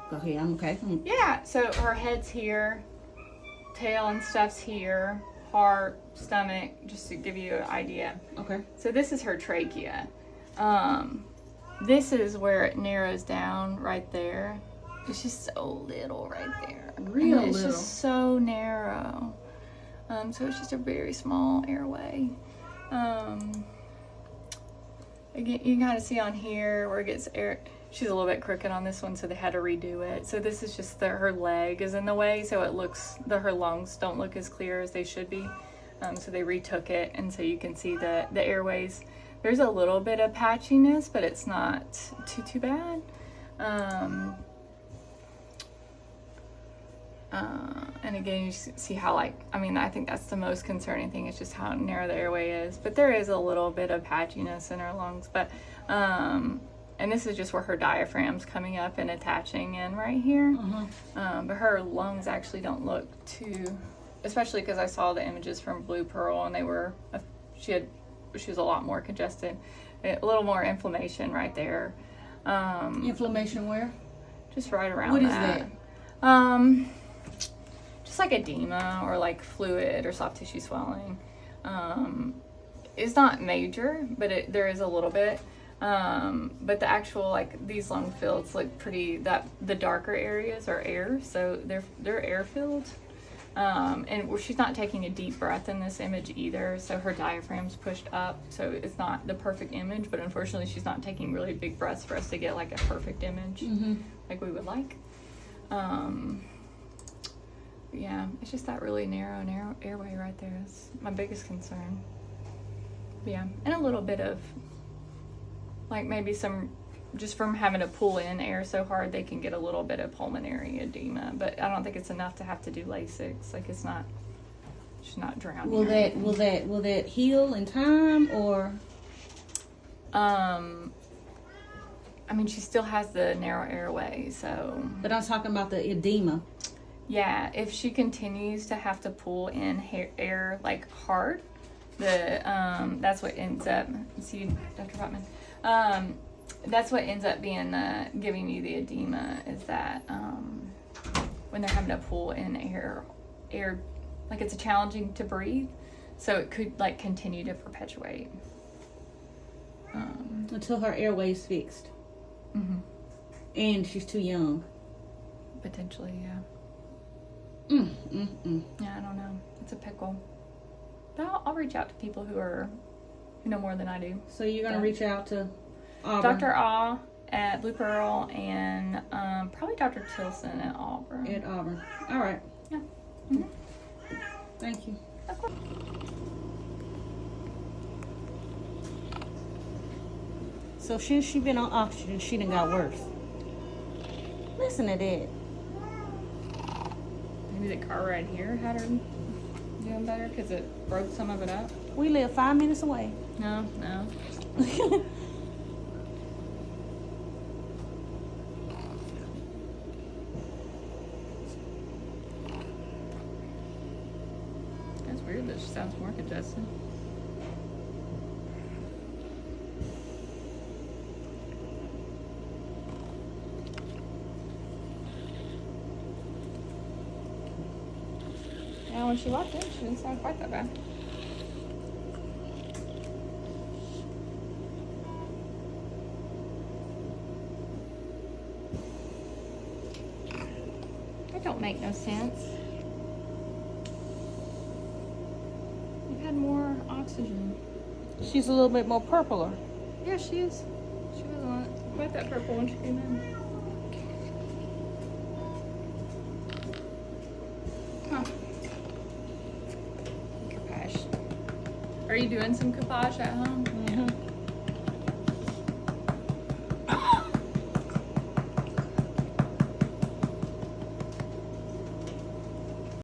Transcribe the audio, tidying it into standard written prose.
Go ahead. I'm okay. Yeah, so her head's here, tail and stuff's here, heart, stomach, just to give you an idea. Okay. So this is her trachea. This is where it narrows down right there. It's just so little right there. Real and it's little. just so narrow. So it's just a very small airway. Again, you can kind of see on here where it gets air. She's a little bit crooked on this one, so they had to redo it. So this is just her leg is in the way, so it looks her lungs don't look as clear as they should be. So they retook it, and so you can see the airways. There's a little bit of patchiness, but it's not too bad. And again, you see how I think that's the most concerning thing is just how narrow the airway is. But there is a little bit of patchiness in her lungs. But, and this is just where her diaphragm's coming up and attaching in right here. But her lungs actually don't look too, especially because I saw the images from Blue Pearl and she was a lot more congested, a little more inflammation right there. Inflammation where? Just right around What is that. Just like edema or like fluid or soft tissue swelling. It's not major, but there is a little bit. But the actual, like, these lung fields look pretty, the darker areas are air, so they're air filled. And she's not taking a deep breath in this image either, so her diaphragm's pushed up, so it's not the perfect image, but unfortunately she's not taking really big breaths for us to get like a perfect image like we would like. Yeah, it's just that really narrow airway right there is my biggest concern. Yeah, and a little bit of, like, maybe some, just from having to pull in air so hard, they can get a little bit of pulmonary edema, but I don't think it's enough to have to do Lasix. Like, she's not drowning. Will that heal in time, or? She still has the narrow airway, so. But I'm talking about the edema. Yeah, if she continues to have to pull in air like hard, that's what ends up. See, Dr. Botman. That's what ends up being giving you the edema is that when they're having to pull in air, like it's challenging to breathe, so it could like continue to perpetuate until her airway is fixed. And she's too young. Potentially, yeah. Yeah, I don't know. It's a pickle. But I'll reach out to people who know more than I do. So you're gonna reach out to Auburn. Dr. Ah at Blue Pearl and probably Dr. Tilson at Auburn. At Auburn. All right. Yeah. Thank you. Of course. So since she been on oxygen, she done got worse. Listen to that. Maybe the car ride here had her doing better because it broke some of it up. We live 5 minutes away. No. That's weird that she sounds more congested. Yeah, when she walked in, she didn't sound quite that bad. That don't make no sense. You've had more oxygen. She's a little bit more purpler. Yeah, she is. She was quite that purple when she came in. Huh. Capage. Are you doing some capage at home?